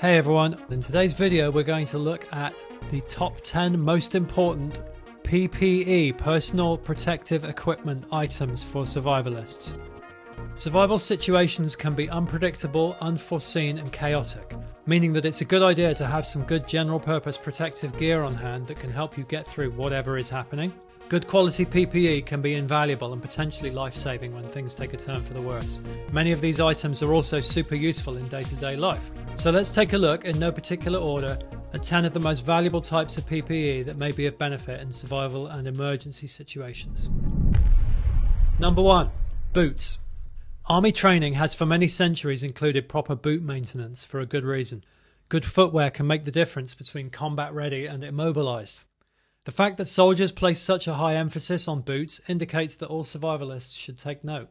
Hey everyone, in today's video we're going to look at the top 10 most important PPE, personal protective equipment items for survivalists. Survival situations can be unpredictable, unforeseen and chaotic, meaning that it's a good idea to have some good general purpose protective gear on hand that can help you get through whatever is happening. Good quality PPE can be invaluable and potentially life-saving when things take a turn for the worse. Many of these items are also super useful in day-to-day life. So let's take a look, in no particular order, at 10 of the most valuable types of PPE that may be of benefit in survival and emergency situations. Number 1. Boots. Army training has for many centuries included proper boot maintenance for a good reason. Good footwear can make the difference between combat ready and immobilized. The fact that soldiers place such a high emphasis on boots indicates that all survivalists should take note.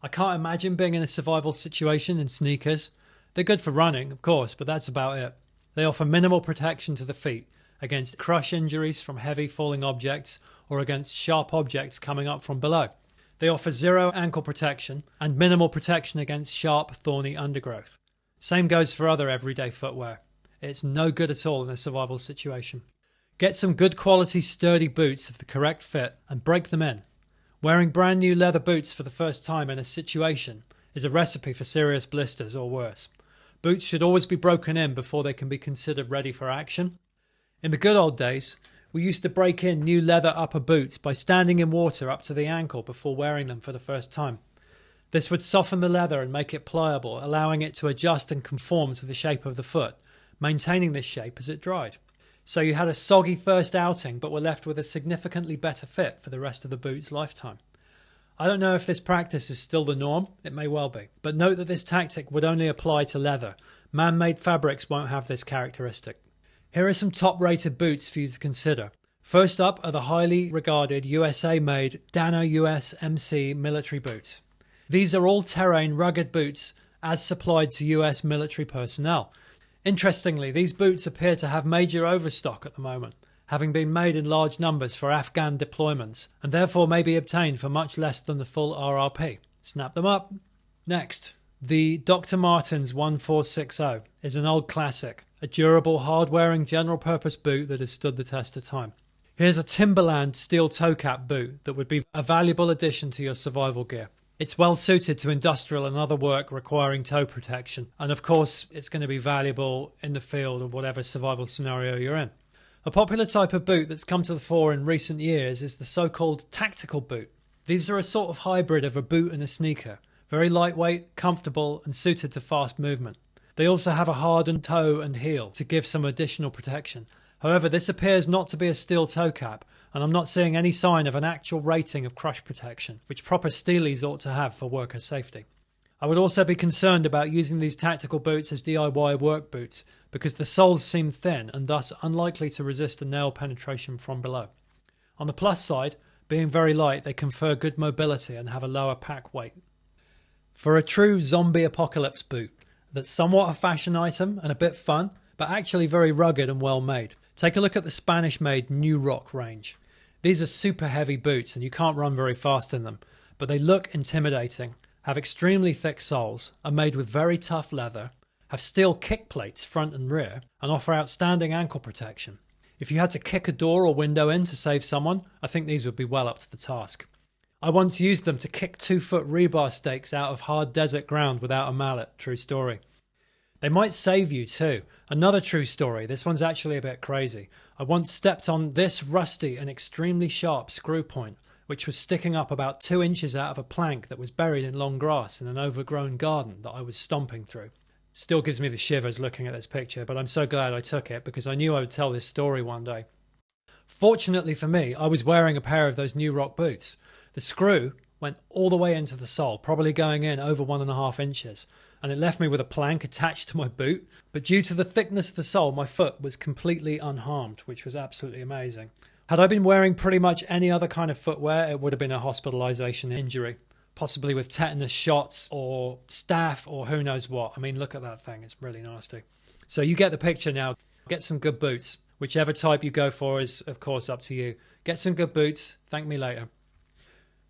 I can't imagine being in a survival situation in sneakers. They're good for running, of course, but that's about it. They offer minimal protection to the feet against crush injuries from heavy falling objects or against sharp objects coming up from below. They offer zero ankle protection and minimal protection against sharp, thorny undergrowth. Same goes for other everyday footwear. It's no good at all in a survival situation. Get some good quality sturdy boots of the correct fit and break them in. Wearing brand new leather boots for the first time in a situation is a recipe for serious blisters or worse. Boots should always be broken in before they can be considered ready for action. In the good old days, we used to break in new leather upper boots by standing in water up to the ankle before wearing them for the first time. This would soften the leather and make it pliable, allowing it to adjust and conform to the shape of the foot, maintaining this shape as it dried. So you had a soggy first outing but were left with a significantly better fit for the rest of the boot's lifetime. I don't know if this practice is still the norm, it may well be, but note that this tactic would only apply to leather. Man-made fabrics won't have this characteristic. Here are some top-rated boots for you to consider. First up are the highly regarded USA-made Dano US MC military boots. These are all-terrain rugged boots as supplied to US military personnel. Interestingly, these boots appear to have major overstock at the moment, having been made in large numbers for Afghan deployments, and therefore may be obtained for much less than the full RRP. Snap them up. Next, the Dr. Martens 1460 is an old classic, a durable, hard-wearing general-purpose boot that has stood the test of time. Here's a Timberland steel toe cap boot that would be a valuable addition to your survival gear. It's well suited to industrial and other work requiring toe protection, and of course it's going to be valuable in the field or whatever survival scenario you're in. A popular type of boot that's come to the fore in recent years is the so-called tactical boot. These are a sort of hybrid of a boot and a sneaker, very lightweight, comfortable and suited to fast movement. They also have a hardened toe and heel to give some additional protection. However, this appears not to be a steel toe cap, and I'm not seeing any sign of an actual rating of crush protection, which proper steelies ought to have for worker safety. I would also be concerned about using these tactical boots as DIY work boots, because the soles seem thin and thus unlikely to resist a nail penetration from below. On the plus side, being very light, they confer good mobility and have a lower pack weight. For a true zombie apocalypse boot that's somewhat a fashion item and a bit fun, but actually very rugged and well made, take a look at the Spanish-made New Rock range. These are super heavy boots and you can't run very fast in them, but they look intimidating, have extremely thick soles, are made with very tough leather, have steel kick plates front and rear, and offer outstanding ankle protection. If you had to kick a door or window in to save someone, I think these would be well up to the task. I once used them to kick 2-foot rebar stakes out of hard desert ground without a mallet, true story. They might save you too. Another true story, this one's actually a bit crazy. I once stepped on this rusty and extremely sharp screw point, which was sticking up about 2 inches out of a plank that was buried in long grass in an overgrown garden that I was stomping through. Still gives me the shivers looking at this picture, but I'm so glad I took it because I knew I would tell this story one day. Fortunately for me, I was wearing a pair of those New Rock boots. The screw went all the way into the sole, probably going in over 1.5 inches, and it left me with a plank attached to my boot, but due to the thickness of the sole, my foot was completely unharmed, which was absolutely amazing. Had I been wearing pretty much any other kind of footwear, it would have been a hospitalisation injury, possibly with tetanus shots or staph or who knows what. I mean, look at that thing, it's really nasty. So you get the picture now. Get some good boots. Whichever type you go for is, of course, up to you. Get some good boots, thank me later.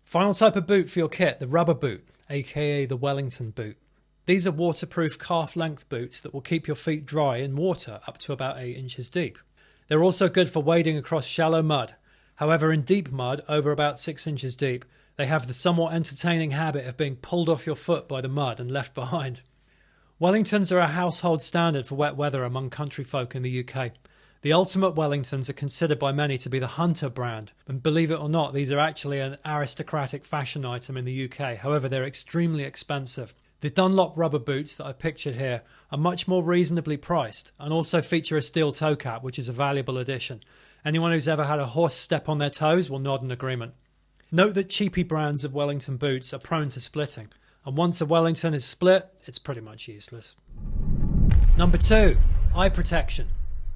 Final type of boot for your kit, the rubber boot, aka the Wellington boot. These are waterproof calf-length boots that will keep your feet dry in water up to about 8 inches deep. They're also good for wading across shallow mud. However, in deep mud, over about 6 inches deep, they have the somewhat entertaining habit of being pulled off your foot by the mud and left behind. Wellingtons are a household standard for wet weather among country folk in the UK. The Ultimate Wellingtons are considered by many to be the Hunter brand, and believe it or not, these are actually an aristocratic fashion item in the UK. However, they're extremely expensive. The Dunlop rubber boots that I've pictured here are much more reasonably priced and also feature a steel toe cap, which is a valuable addition. Anyone who's ever had a horse step on their toes will nod in agreement. Note that cheapy brands of Wellington boots are prone to splitting, and once a Wellington is split, it's pretty much useless. Number 2, eye protection.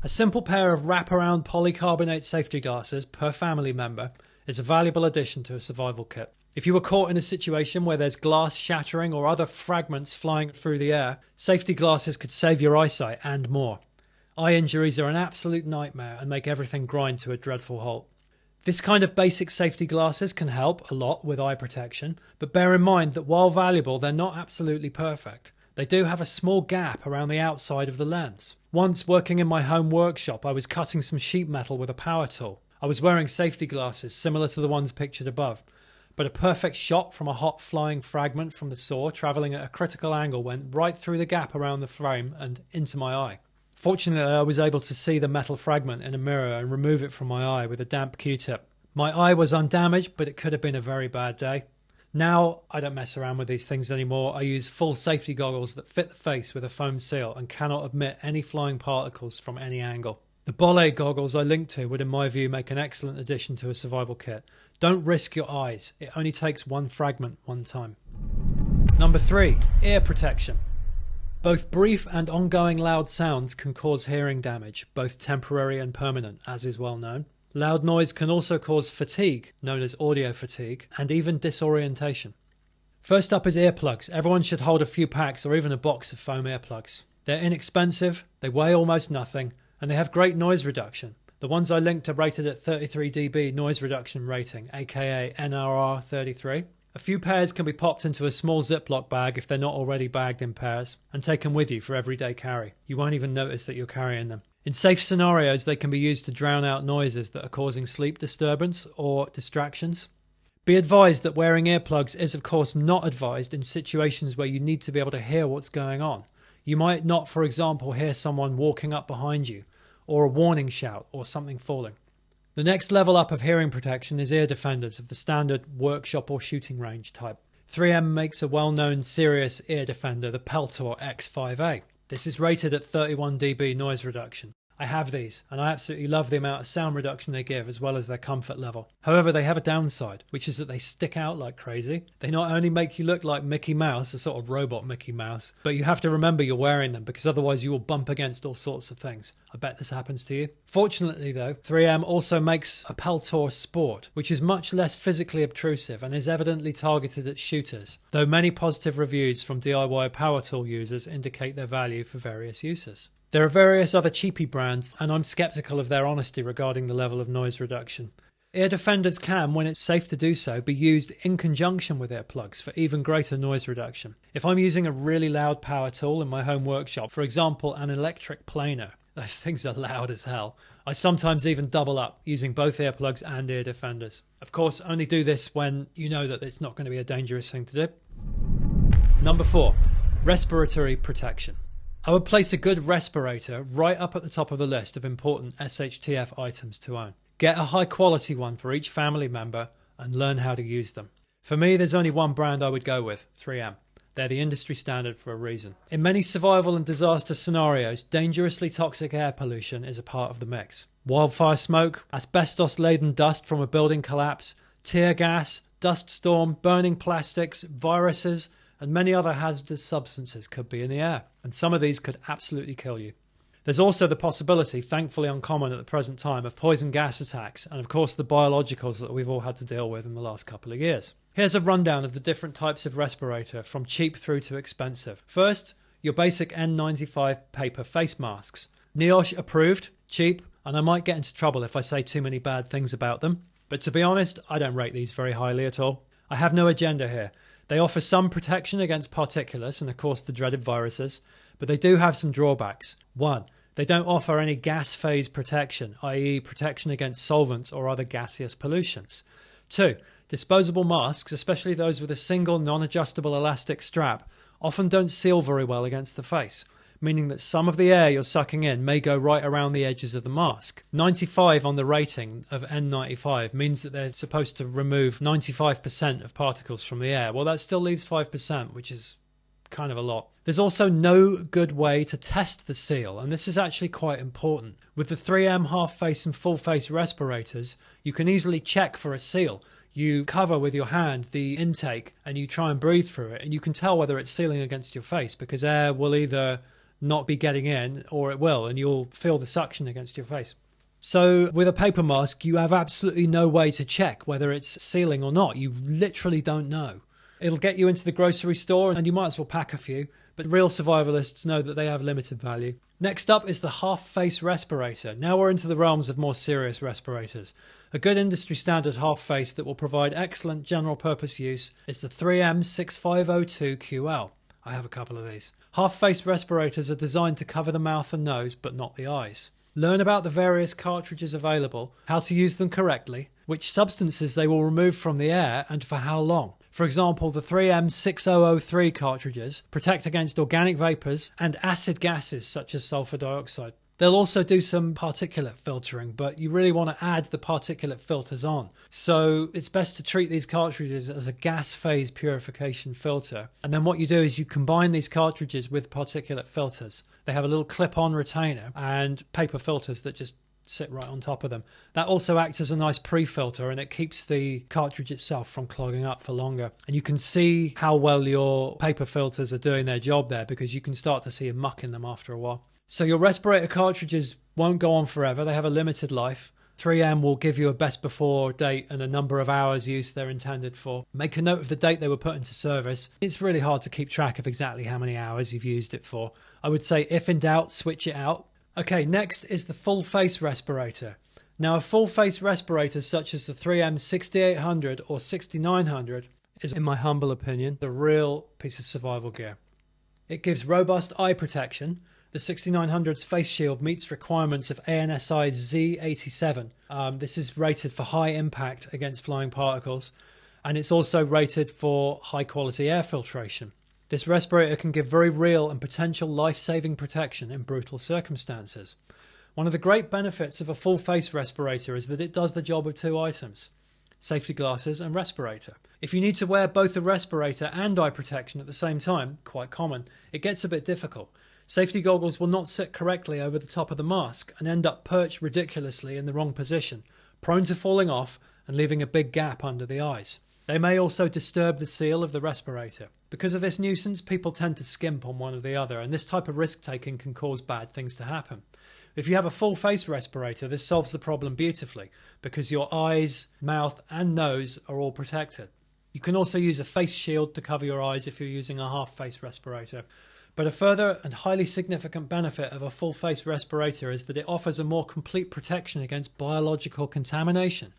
A simple pair of wraparound polycarbonate safety glasses per family member is a valuable addition to a survival kit. If you were caught in a situation where there's glass shattering or other fragments flying through the air, safety glasses could save your eyesight and more. Eye injuries are an absolute nightmare and make everything grind to a dreadful halt. This kind of basic safety glasses can help a lot with eye protection, but bear in mind that while valuable, they're not absolutely perfect. They do have a small gap around the outside of the lens. Once, working in my home workshop, I was cutting some sheet metal with a power tool. I was wearing safety glasses similar to the ones pictured above, but a perfect shot from a hot flying fragment from the saw travelling at a critical angle went right through the gap around the frame and into my eye. Fortunately, I was able to see the metal fragment in a mirror and remove it from my eye with a damp Q-tip. My eye was undamaged, but it could have been a very bad day. Now, I don't mess around with these things anymore. I use full safety goggles that fit the face with a foam seal and cannot admit any flying particles from any angle. The Bolle goggles I linked to would, in my view, make an excellent addition to a survival kit. Don't risk your eyes. It only takes one fragment one time. Number 3, ear protection. Both brief and ongoing loud sounds can cause hearing damage, both temporary and permanent, as is well known. Loud noise can also cause fatigue, known as audio fatigue, and even disorientation. First up is earplugs. Everyone should hold a few packs or even a box of foam earplugs. They're inexpensive, they weigh almost nothing, and they have great noise reduction. The ones I linked are rated at 33 dB noise reduction rating, aka NRR 33. A few pairs can be popped into a small Ziploc bag if they're not already bagged in pairs, and taken with you for everyday carry. You won't even notice that you're carrying them. In safe scenarios, they can be used to drown out noises that are causing sleep disturbance or distractions. Be advised that wearing earplugs is of course not advised in situations where you need to be able to hear what's going on. You might not, for example, hear someone walking up behind you, or a warning shout, or something falling. The next level up of hearing protection is ear defenders of the standard workshop or shooting range type. 3M makes a well-known serious ear defender, the Peltor X5A. This is rated at 31 dB noise reduction. I have these, and I absolutely love the amount of sound reduction they give as well as their comfort level. However, they have a downside, which is that they stick out like crazy. They not only make you look like Mickey Mouse, a sort of robot Mickey Mouse, but you have to remember you're wearing them because otherwise you will bump against all sorts of things. I bet this happens to you. Fortunately though, 3M also makes a Peltor Sport, which is much less physically obtrusive and is evidently targeted at shooters, though many positive reviews from DIY power tool users indicate their value for various uses. There are various other cheapy brands, and I'm sceptical of their honesty regarding the level of noise reduction. Ear defenders can, when it's safe to do so, be used in conjunction with earplugs for even greater noise reduction. If I'm using a really loud power tool in my home workshop, for example an electric planer, those things are loud as hell, I sometimes even double up using both earplugs and ear defenders. Of course, only do this when you know that it's not going to be a dangerous thing to do. Number 4, respiratory protection. I would place a good respirator right up at the top of the list of important SHTF items to own. Get a high quality one for each family member and learn how to use them. For me, there's only one brand I would go with, 3M. They're the industry standard for a reason. In many survival and disaster scenarios, dangerously toxic air pollution is a part of the mix. Wildfire smoke, asbestos-laden dust from a building collapse, tear gas, dust storm, burning plastics, viruses, and many other hazardous substances could be in the air, and some of these could absolutely kill you. There's also the possibility, thankfully uncommon at the present time, of poison gas attacks, and of course the biologicals that we've all had to deal with in the last couple of years. Here's a rundown of the different types of respirator, from cheap through to expensive. First, your basic N95 paper face masks. NIOSH approved, cheap, and I might get into trouble if I say too many bad things about them, but to be honest, I don't rate these very highly at all. I have no agenda here. They offer some protection against particulates and, of course, the dreaded viruses, but they do have some drawbacks. 1. They don't offer any gas phase protection, i.e. protection against solvents or other gaseous pollutants. 2. Disposable masks, especially those with a single non-adjustable elastic strap, often don't seal very well against the face, meaning that some of the air you're sucking in may go right around the edges of the mask. 95 on the rating of N95 means that they're supposed to remove 95% of particles from the air. Well, that still leaves 5%, which is kind of a lot. There's also no good way to test the seal, and this is actually quite important. With the 3M half-face and full-face respirators, you can easily check for a seal. You cover with your hand the intake and you try and breathe through it, and you can tell whether it's sealing against your face because air will either not be getting in or it will, and you'll feel the suction against your face. So with a paper mask, you have absolutely no way to check whether it's sealing or not. You literally don't know. It'll get you into the grocery store and you might as well pack a few, but real survivalists know that they have limited value. Next up is the half-face respirator. Now we're into the realms of more serious respirators. A good industry standard half-face that will provide excellent general purpose use is the 3M 6502QL. I have a couple of these. Half-face respirators are designed to cover the mouth and nose, but not the eyes. Learn about the various cartridges available, how to use them correctly, which substances they will remove from the air, and for how long. For example, the 3M 6003 cartridges protect against organic vapours and acid gases such as sulfur dioxide. They'll also do some particulate filtering, but you really want to add the particulate filters on. So it's best to treat these cartridges as a gas phase purification filter. And then what you do is you combine these cartridges with particulate filters. They have a little clip-on retainer and paper filters that just sit right on top of them. That also acts as a nice pre-filter, and it keeps the cartridge itself from clogging up for longer. And you can see how well your paper filters are doing their job there because you can start to see a muck in them after a while. So your respirator cartridges won't go on forever. They have a limited life. 3M will give you a best before date and a number of hours use they're intended for. Make a note of the date they were put into service. It's really hard to keep track of exactly how many hours you've used it for. I would say if in doubt, switch it out. Okay, next is the full face respirator. Now a full face respirator such as the 3M 6800 or 6900 is, in my humble opinion, the real piece of survival gear. It gives robust eye protection. The 6900's face shield meets requirements of ANSI Z87. This is rated for high impact against flying particles, and it's also rated for high quality air filtration. This respirator can give very real and potential life-saving protection in brutal circumstances. One of the great benefits of a full face respirator is that it does the job of two items: safety glasses and respirator. If you need to wear both a respirator and eye protection at the same time, quite common, it gets a bit difficult. Safety goggles will not sit correctly over the top of the mask and end up perched ridiculously in the wrong position, prone to falling off and leaving a big gap under the eyes. They may also disturb the seal of the respirator. Because of this nuisance, people tend to skimp on one or the other, and this type of risk-taking can cause bad things to happen. If you have a full face respirator, this solves the problem beautifully because your eyes, mouth and nose are all protected. You can also use a face shield to cover your eyes if you're using a half-face respirator. But a further and highly significant benefit of a full-face respirator is that it offers a more complete protection against biological contamination.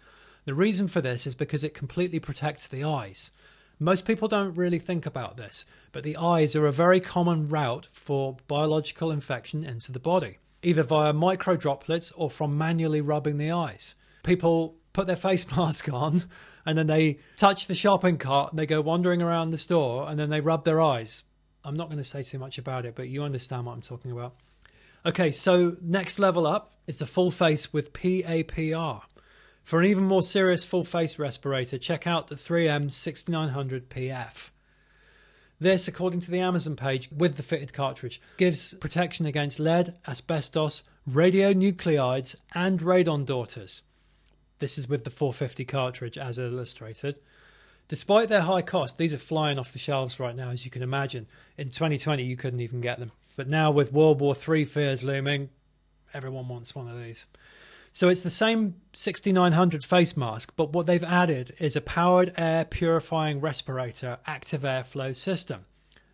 The reason for this is because it completely protects the eyes. Most people don't really think about this, but the eyes are a very common route for biological infection into the body, either via micro droplets or from manually rubbing the eyes. People put their face mask on and then they touch the shopping cart and they go wandering around the store and then they rub their eyes. I'm not going to say too much about it, but you understand what I'm talking about. Okay, so next level up is the full face with PAPR. For an even more serious full face respirator, check out the 3M 6900 PF. This, according to the Amazon page, with the fitted cartridge, gives protection against lead, asbestos, radionuclides and radon daughters. This is with the 450 cartridge as illustrated. Despite their high cost, these are flying off the shelves right now, as you can imagine. In 2020, you couldn't even get them. But now with World War III fears looming, everyone wants one of these. So it's the same 6900 face mask, but what they've added is a powered air purifying respirator active airflow system,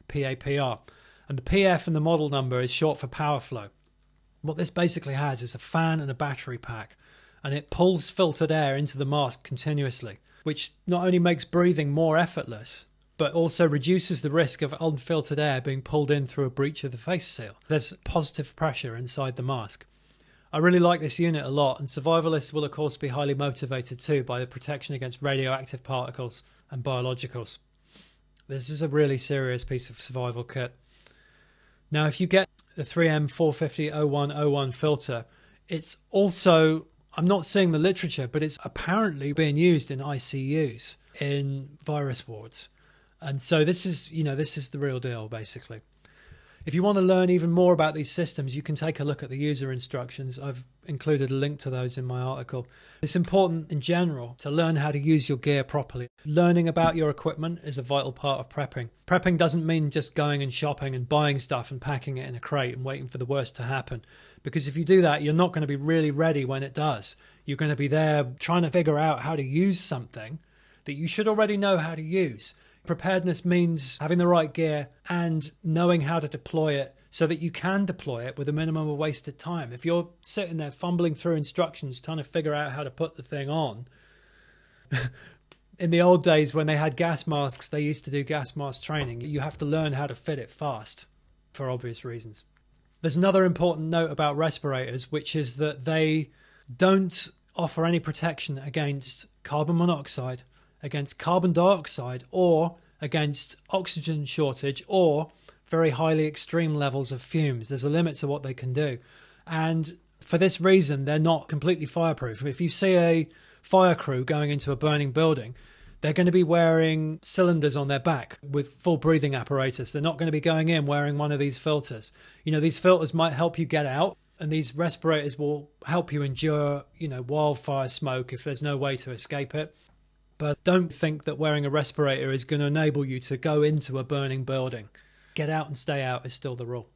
PAPR. And the PF in the model number is short for power flow. What this basically has is a fan and a battery pack, and it pulls filtered air into the mask continuously, which not only makes breathing more effortless, but also reduces the risk of unfiltered air being pulled in through a breach of the face seal. There's positive pressure inside the mask. I really like this unit a lot, and survivalists will of course be highly motivated too by the protection against radioactive particles and biologicals. This is a really serious piece of survival kit. Now, if you get the 3M 450-0101 filter, it's also, I'm not seeing the literature, but it's apparently being used in ICUs, in virus wards. And so this is the real deal, basically. If you want to learn even more about these systems, you can take a look at the user instructions. I've included a link to those in my article. It's important in general to learn how to use your gear properly. Learning about your equipment is a vital part of prepping. Prepping doesn't mean just going and shopping and buying stuff and packing it in a crate and waiting for the worst to happen. Because if you do that, you're not going to be really ready when it does. You're going to be there trying to figure out how to use something that you should already know how to use. Preparedness means having the right gear and knowing how to deploy it so that you can deploy it with a minimum of wasted time. If you're sitting there fumbling through instructions trying to figure out how to put the thing on, in the old days when they had gas masks, they used to do gas mask training. You have to learn how to fit it fast for obvious reasons. There's another important note about respirators, which is that they don't offer any protection against carbon monoxide, against carbon dioxide, or against oxygen shortage, or very highly extreme levels of fumes. There's a limit to what they can do. And for this reason, they're not completely fireproof. If you see a fire crew going into a burning building, they're going to be wearing cylinders on their back with full breathing apparatus. They're not going to be going in wearing one of these filters. You know, these filters might help you get out, and these respirators will help you endure, wildfire smoke if there's no way to escape it. But don't think that wearing a respirator is going to enable you to go into a burning building. Get out and stay out is still the rule.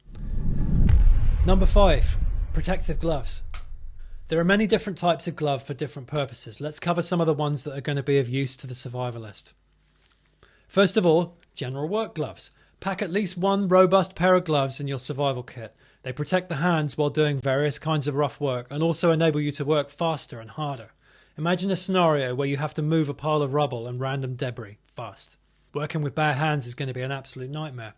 Number 5, protective gloves. There are many different types of glove for different purposes. Let's cover some of the ones that are going to be of use to the survivalist. First of all, general work gloves. Pack at least one robust pair of gloves in your survival kit. They protect the hands while doing various kinds of rough work and also enable you to work faster and harder. Imagine a scenario where you have to move a pile of rubble and random debris fast. Working with bare hands is going to be an absolute nightmare.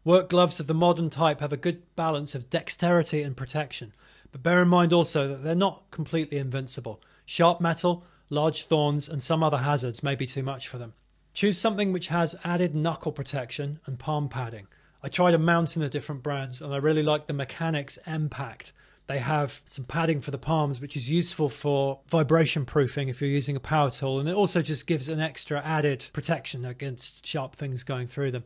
Work gloves of the modern type have a good balance of dexterity and protection, but bear in mind also that they're not completely invincible. Sharp metal, large thorns, and some other hazards may be too much for them. Choose something which has added knuckle protection and palm padding. I tried a mountain of different brands and I really like the Mechanics M-Pact. They have some padding for the palms, which is useful for vibration proofing if you're using a power tool. And it also just gives an extra added protection against sharp things going through them.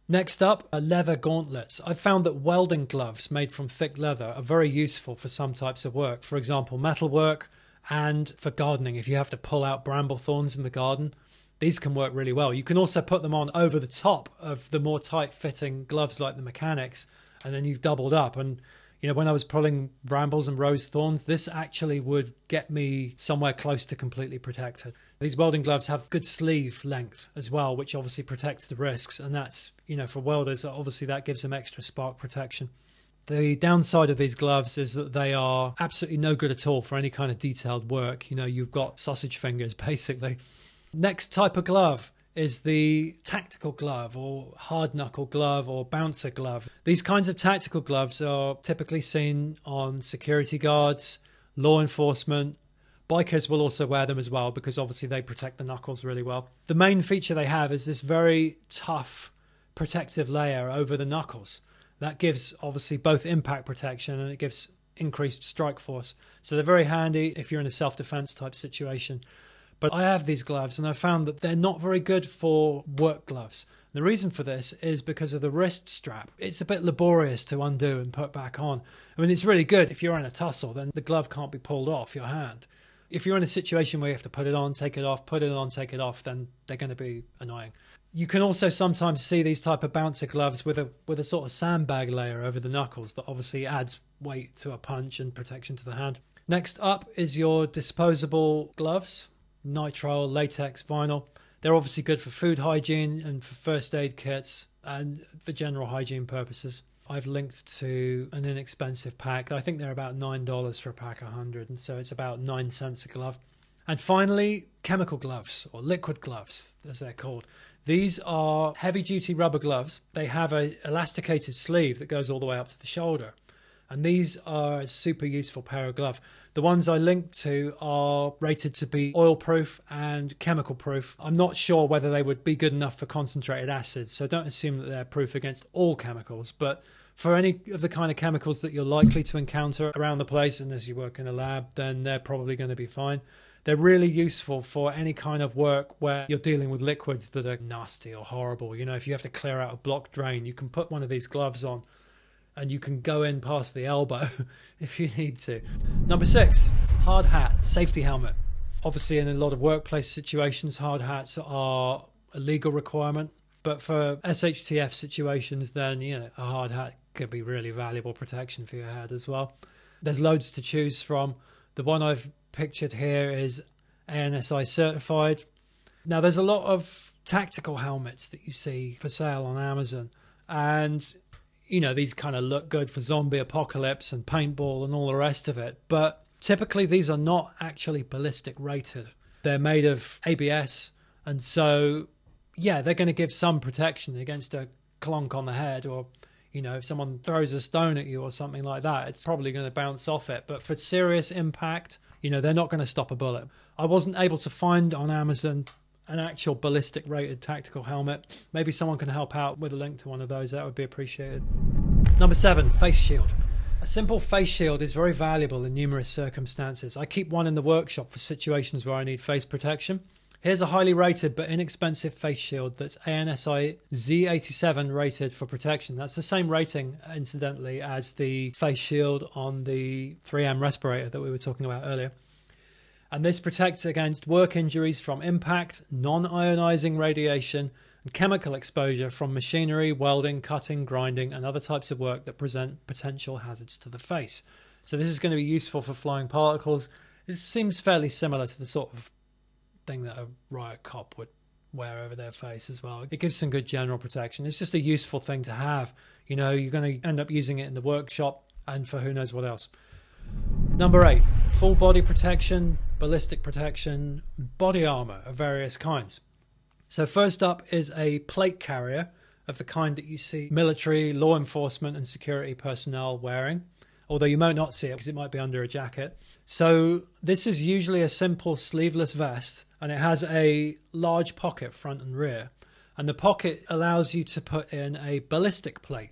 Next up are leather gauntlets. I've found that welding gloves made from thick leather are very useful for some types of work. For example, metal work and for gardening. If you have to pull out bramble thorns in the garden, these can work really well. You can also put them on over the top of the more tight-fitting gloves like the Mechanics, and then you've doubled up. And when I was pulling brambles and rose thorns, this actually would get me somewhere close to completely protected. These welding gloves have good sleeve length as well, which obviously protects the wrists. And that's, for welders, obviously that gives them extra spark protection. The downside of these gloves is that they are absolutely no good at all for any kind of detailed work. You've got sausage fingers, basically. Next type of glove is the tactical glove or hard knuckle glove or bouncer glove. These kinds of tactical gloves are typically seen on security guards, law enforcement. Bikers will also wear them as well because obviously they protect the knuckles really well. The main feature they have is this very tough protective layer over the knuckles. That gives obviously both impact protection and it gives increased strike force. So they're very handy if you're in a self-defense type situation. But I have these gloves and I found that they're not very good for work gloves. The reason for this is because of the wrist strap. It's a bit laborious to undo and put back on. I mean, it's really good if you're in a tussle, then the glove can't be pulled off your hand. If you're in a situation where you have to put it on, take it off, put it on, take it off, then they're going to be annoying. You can also sometimes see these type of bouncer gloves with a sort of sandbag layer over the knuckles that obviously adds weight to a punch and protection to the hand. Next up is your disposable gloves. Nitrile, latex, vinyl. They're obviously good for food hygiene and for first aid kits and for general hygiene purposes. I've linked to an inexpensive pack. I think they're about $9 for a pack of 100, and so it's about 9 cents a glove. And finally, chemical gloves or liquid gloves, as they're called. These are heavy-duty rubber gloves. They have a elasticated sleeve that goes all the way up to the shoulder. And these are a super useful pair of gloves. The ones I linked to are rated to be oil-proof and chemical-proof. I'm not sure whether they would be good enough for concentrated acids, so don't assume that they're proof against all chemicals. But for any of the kind of chemicals that you're likely to encounter around the place and as you work in a lab, then they're probably going to be fine. They're really useful for any kind of work where you're dealing with liquids that are nasty or horrible. You know, if you have to clear out a blocked drain, you can put one of these gloves on and you can go in past the elbow if you need to. Number 6, hard hat, safety helmet. Obviously, in a lot of workplace situations, hard hats are a legal requirement. But for SHTF situations, then, you know, a hard hat could be really valuable protection for your head as well. There's loads to choose from. The one I've pictured here is ANSI certified. Now, there's a lot of tactical helmets that you see for sale on Amazon. And you know, these kind of look good for zombie apocalypse and paintball and all the rest of it. But typically these are not actually ballistic rated. They're made of ABS. And so, yeah, they're going to give some protection against a clonk on the head, or, you know, if someone throws a stone at you or something like that, it's probably going to bounce off it. But for serious impact, you know, they're not going to stop a bullet. I wasn't able to find on Amazon an actual ballistic rated tactical helmet. Maybe someone can help out with a link to one of those. That would be appreciated. Number 7, face shield. A simple face shield is very valuable in numerous circumstances. I keep one in the workshop for situations where I need face protection. Here's a highly rated but inexpensive face shield that's ANSI Z87 rated for protection. That's the same rating, incidentally, as the face shield on the 3M respirator that we were talking about earlier. And this protects against work injuries from impact, non-ionizing radiation, and chemical exposure from machinery, welding, cutting, grinding, and other types of work that present potential hazards to the face. So this is going to be useful for flying particles. It seems fairly similar to the sort of thing that a riot cop would wear over their face as well. It gives some good general protection. It's just a useful thing to have. You know, you're going to end up using it in the workshop and for who knows what else. Number 8, full body protection, ballistic protection, body armor of various kinds. So first up is a plate carrier of the kind that you see military, law enforcement and security personnel wearing, although you might not see it because it might be under a jacket. So this is usually a simple sleeveless vest, and it has a large pocket front and rear. And the pocket allows you to put in a ballistic plate.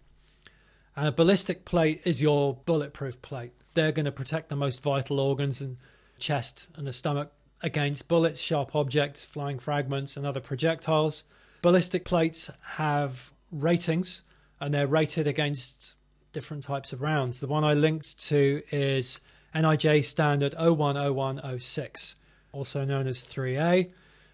And a ballistic plate is your bulletproof plate. They're going to protect the most vital organs and chest and the stomach against bullets, sharp objects, flying fragments and other projectiles. Ballistic plates have ratings, and they're rated against different types of rounds. The one I linked to is NIJ standard 010106, also known as 3A,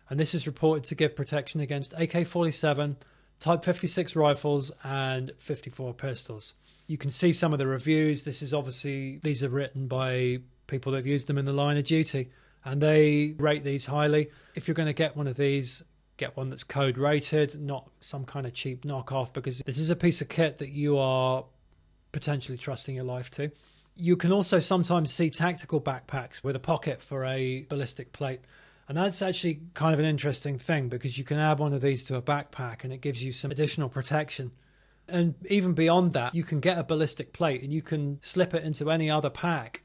and this is reported to give protection against AK-47, Type 56 rifles and 54 pistols. You can see some of the reviews. These are written by people that have used them in the line of duty, and they rate these highly. If you're going to get one of these, get one that's code rated, not some kind of cheap knockoff, because this is a piece of kit that you are potentially trusting your life to. You can also sometimes see tactical backpacks with a pocket for a ballistic plate. And that's actually kind of an interesting thing, because you can add one of these to a backpack and it gives you some additional protection. And even beyond that, you can get a ballistic plate and you can slip it into any other pack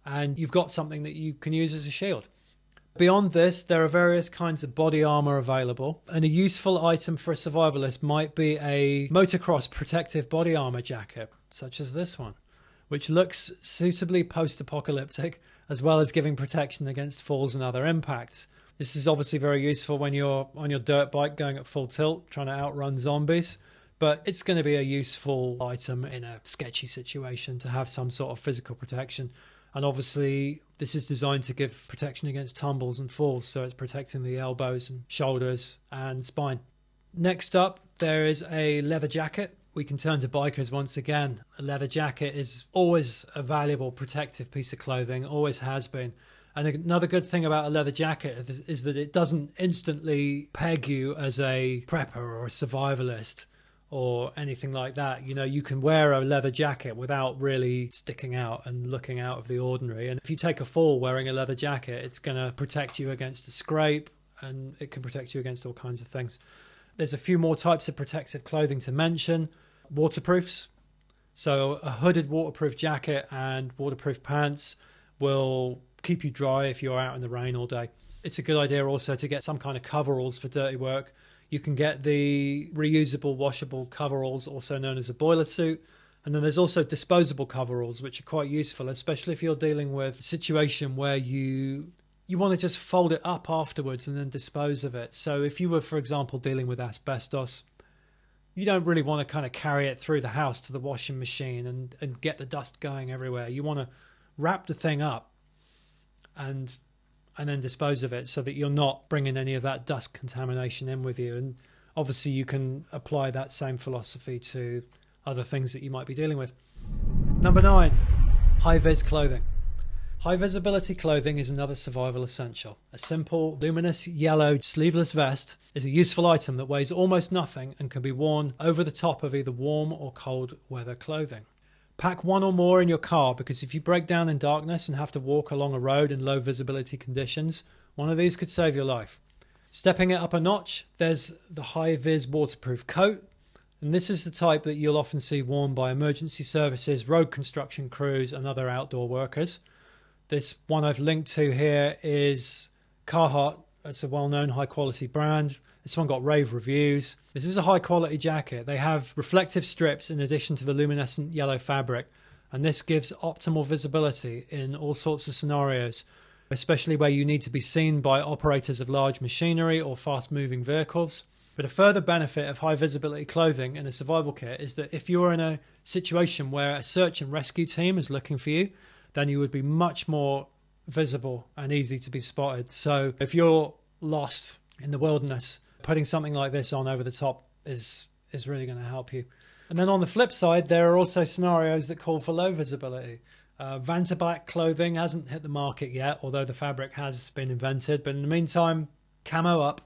and you've got something that you can use as a shield. Beyond this, there are various kinds of body armor available, and a useful item for a survivalist might be a motocross protective body armor jacket, such as this one, which looks suitably post-apocalyptic, as well as giving protection against falls and other impacts. This is obviously very useful when you're on your dirt bike going at full tilt, trying to outrun zombies, but it's going to be a useful item in a sketchy situation to have some sort of physical protection. And obviously, this is designed to give protection against tumbles and falls, so it's protecting the elbows and shoulders and spine. Next up, there is a leather jacket. We can turn to bikers once again. A leather jacket is always a valuable protective piece of clothing, always has been. And another good thing about a leather jacket is that it doesn't instantly peg you as a prepper or a survivalist or anything like that. You know, you can wear a leather jacket without really sticking out and looking out of the ordinary. And if you take a fall wearing a leather jacket, it's going to protect you against a scrape, and it can protect you against all kinds of things. There's a few more types of protective clothing to mention. Waterproofs. So a hooded waterproof jacket and waterproof pants will keep you dry if you're out in the rain all day. It's a good idea also to get some kind of coveralls for dirty work. You can get the reusable, washable coveralls, also known as a boiler suit. And then there's also disposable coveralls, which are quite useful, especially if you're dealing with a situation where you want to just fold it up afterwards and then dispose of it. So if you were, for example, dealing with asbestos, you don't really want to kind of carry it through the house to the washing machine and get the dust going everywhere. You want to wrap the thing up and then dispose of it so that you're not bringing any of that dust contamination in with you. And obviously you can apply that same philosophy to other things that you might be dealing with. Number 9, high-vis clothing. High visibility clothing is another survival essential. A simple, luminous yellow sleeveless vest is a useful item that weighs almost nothing and can be worn over the top of either warm or cold weather clothing. Pack one or more in your car, because if you break down in darkness and have to walk along a road in low visibility conditions, one of these could save your life. Stepping it up a notch, there's the high-vis waterproof coat. And this is the type that you'll often see worn by emergency services, road construction crews and other outdoor workers. This one I've linked to here is Carhartt. It's a well-known high-quality brand. This one got rave reviews. This is a high-quality jacket. They have reflective strips in addition to the luminescent yellow fabric, and this gives optimal visibility in all sorts of scenarios, especially where you need to be seen by operators of large machinery or fast-moving vehicles. But a further benefit of high-visibility clothing in a survival kit is that if you're in a situation where a search and rescue team is looking for you, then you would be much more visible and easy to be spotted. So if you're lost in the wilderness, putting something like this on over the top is really going to help you. And then on the flip side, there are also scenarios that call for low visibility. Vantablack clothing hasn't hit the market yet, although the fabric has been invented. But in the meantime, camo up.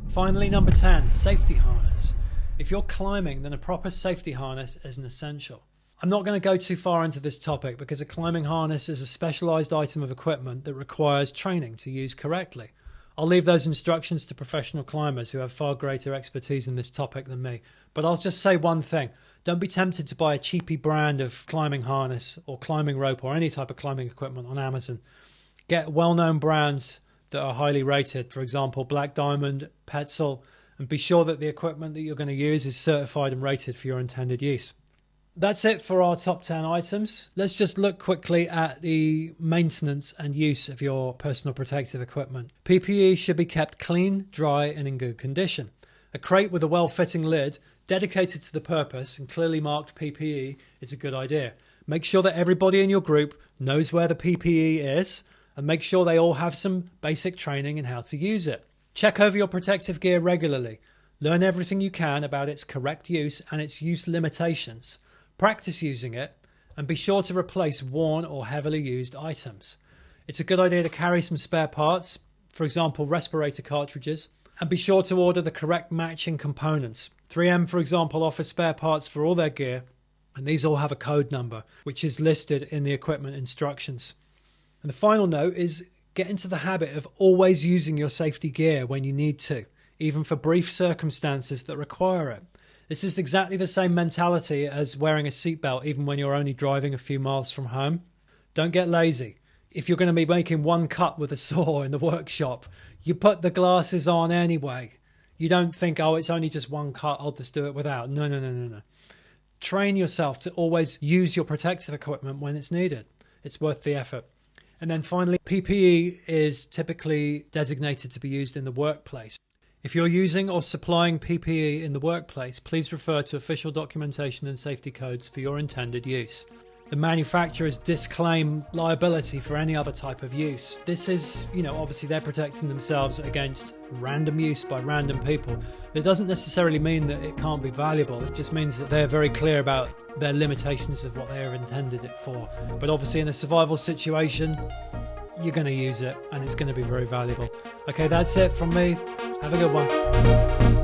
Finally, number 10, safety harness. If you're climbing, then a proper safety harness is an essential. I'm not going to go too far into this topic because a climbing harness is a specialised item of equipment that requires training to use correctly. I'll leave those instructions to professional climbers who have far greater expertise in this topic than me. But I'll just say one thing. Don't be tempted to buy a cheapy brand of climbing harness or climbing rope or any type of climbing equipment on Amazon. Get well-known brands that are highly rated, for example, Black Diamond, Petzl, and be sure that the equipment that you're going to use is certified and rated for your intended use. That's it for our top 10 items. Let's just look quickly at the maintenance and use of your personal protective equipment. PPE should be kept clean, dry, and in good condition. A crate with a well-fitting lid, dedicated to the purpose and clearly marked PPE is a good idea. Make sure that everybody in your group knows where the PPE is, and make sure they all have some basic training in how to use it. Check over your protective gear regularly. Learn everything you can about its correct use and its use limitations. Practice using it, and be sure to replace worn or heavily used items. It's a good idea to carry some spare parts, for example respirator cartridges, and be sure to order the correct matching components. 3M, for example, offers spare parts for all their gear, and these all have a code number, which is listed in the equipment instructions. And the final note is get into the habit of always using your safety gear when you need to, even for brief circumstances that require it. This is exactly the same mentality as wearing a seatbelt even when you're only driving a few miles from home. Don't get lazy. If you're going to be making one cut with a saw in the workshop, you put the glasses on anyway. You don't think, oh, it's only just one cut, I'll just do it without. No. Train yourself to always use your protective equipment when it's needed. It's worth the effort. And then finally, PPE is typically designated to be used in the workplace. If you're using or supplying PPE in the workplace, please refer to official documentation and safety codes for your intended use. The manufacturers disclaim liability for any other type of use. This is, obviously they're protecting themselves against random use by random people. It doesn't necessarily mean that it can't be valuable. It just means that they're very clear about their limitations of what they have intended it for. But obviously in a survival situation, you're going to use it and it's going to be very valuable. Okay, that's it from me. Have a good one.